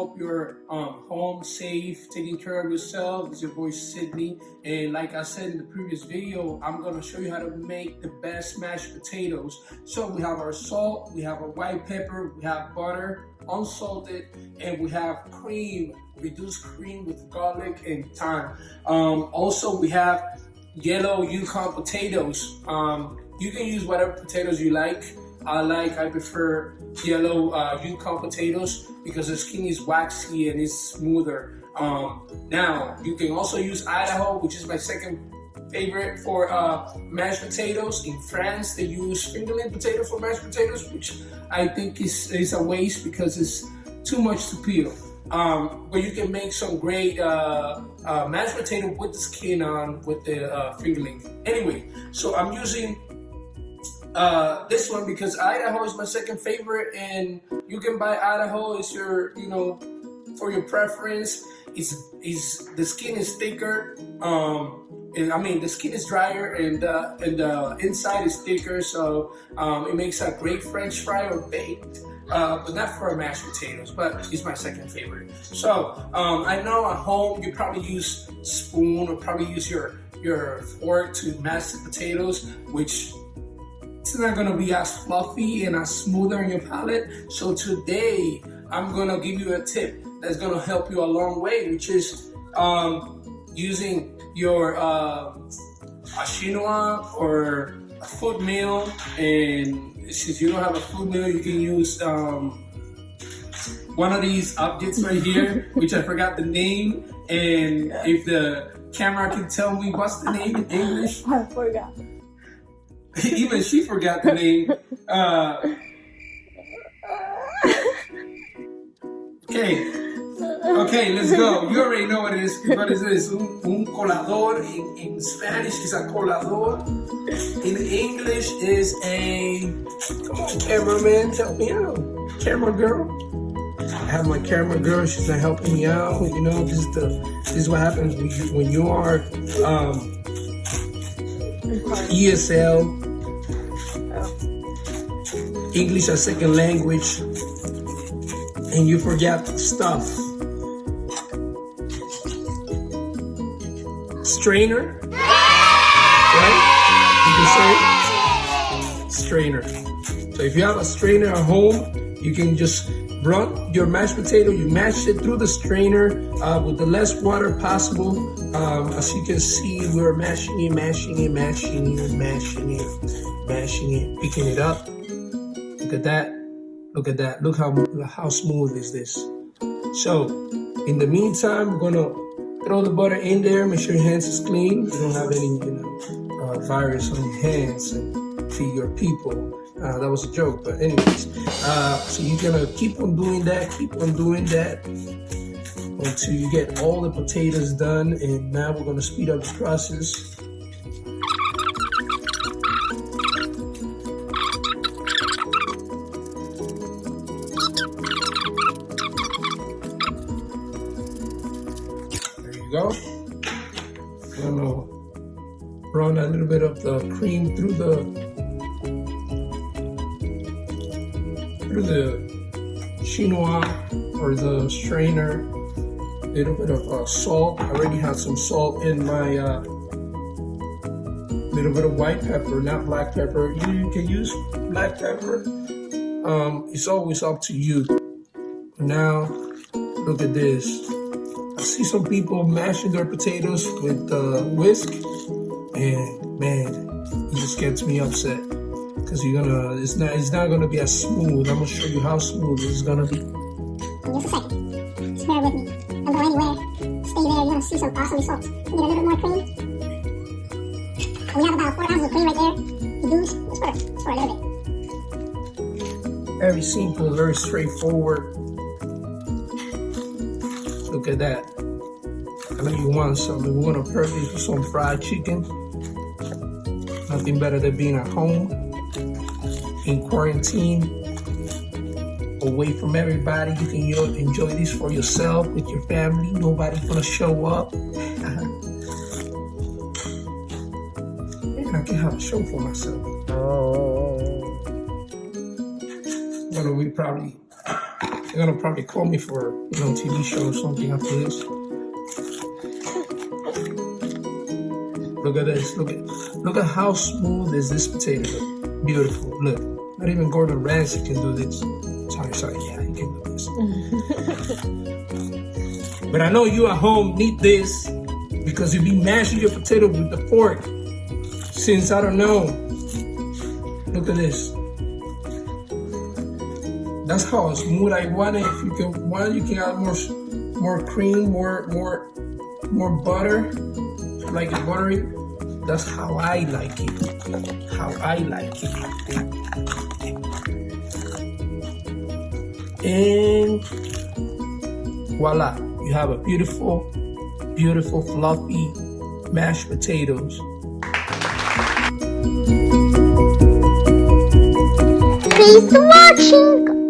hope you're home safe, taking care of yourself. It's your boy Sydney, and like I said in the previous video, I'm gonna show you how to make the best mashed potatoes. So we have our salt, we have our white pepper, we have butter, unsalted, and we have cream, reduced cream with garlic and thyme. Also, we have yellow Yukon potatoes. You can use whatever potatoes you like. I prefer yellow Yukon potatoes because the skin is waxy and it's smoother. Now, you can also use Idaho, which is my second favorite for mashed potatoes. In France, they use fingerling potato for mashed potatoes, which I think is a waste because it's too much to peel. But you can make some great mashed potato with the skin on with the fingerling. Anyway, so I'm using this one because Idaho is my second favorite, and you can buy Idaho. It's your, for your preference. The skin is thicker. The skin is drier, and the inside is thicker, so it makes a great French fry or baked. But not for mashed potatoes, but it's my second favorite. So I know at home you probably use spoon or probably use your fork to mash the potatoes, which it's not gonna be as fluffy and as smooth on your palate. So today I'm gonna give you a tip that's gonna help you a long way, which is using your a chinois or a food meal. And since you don't have a food meal, you can use one of these objects right here, which I forgot the name. And if the camera can tell me what's the name in English. I forgot. Even she forgot the name. Okay, let's go. You already know what it is. What is this? Un colador. In Spanish, is a colador. In English, is a. Come on, cameraman, help me out. Camera girl. I have my camera girl. She's not helping me out. This is what happens when you are ESL, English as second language, and you forget stuff. Strainer, right? You can say strainer. So if you have a strainer at home, you can just run your mashed potato, you mash it through the strainer with the less water possible. As you can see, we're mashing it, picking it up. Look at that. Look how smooth is this. So in the meantime, we're gonna throw the butter in there. Make sure your hands is clean. You don't have any virus on your hands and feed your people. That was a joke, but anyways. So you're gonna keep on doing that until you get all the potatoes done. And now we're gonna speed up the process. There you go. I'm gonna run a little bit of the cream through the chinois or the strainer. A little bit of salt. I already have some salt in my little bit of white pepper, not black pepper. You can use black pepper. It's always up to you. Now, look at this. I see some people mashing their potatoes with whisk, and man, it just gets me upset. Because it's not gonna be as smooth. I'm gonna show you how smooth it's gonna be. Just a second. Just bear with me. Don't go anywhere. Stay there. You're gonna see some awesome results. You need a little bit more cream. We have about 4 ounces of cream right there. Let's pour a little bit. Very simple, very straightforward. Look at that. I know you want something. We're gonna prep this with some fried chicken. Nothing better than being at home in quarantine, away from everybody. You can enjoy this for yourself with your family. Nobody's gonna show up. And I can have a show for myself. Gonna be probably They're gonna probably call me for, TV show or something after this. Look at this. Look at how smooth is this potato. Look. Beautiful. Look. Not even Gordon Ramsay can do this. Sorry. Yeah, he can do this. But I know you at home need this because you be mashing your potato with the fork. Since I don't know. Look at this. That's how smooth I want it. If you can add more cream, more butter. Like it buttery. That's how I like it. And voila, you have a beautiful, fluffy mashed potatoes. Thanks for watching.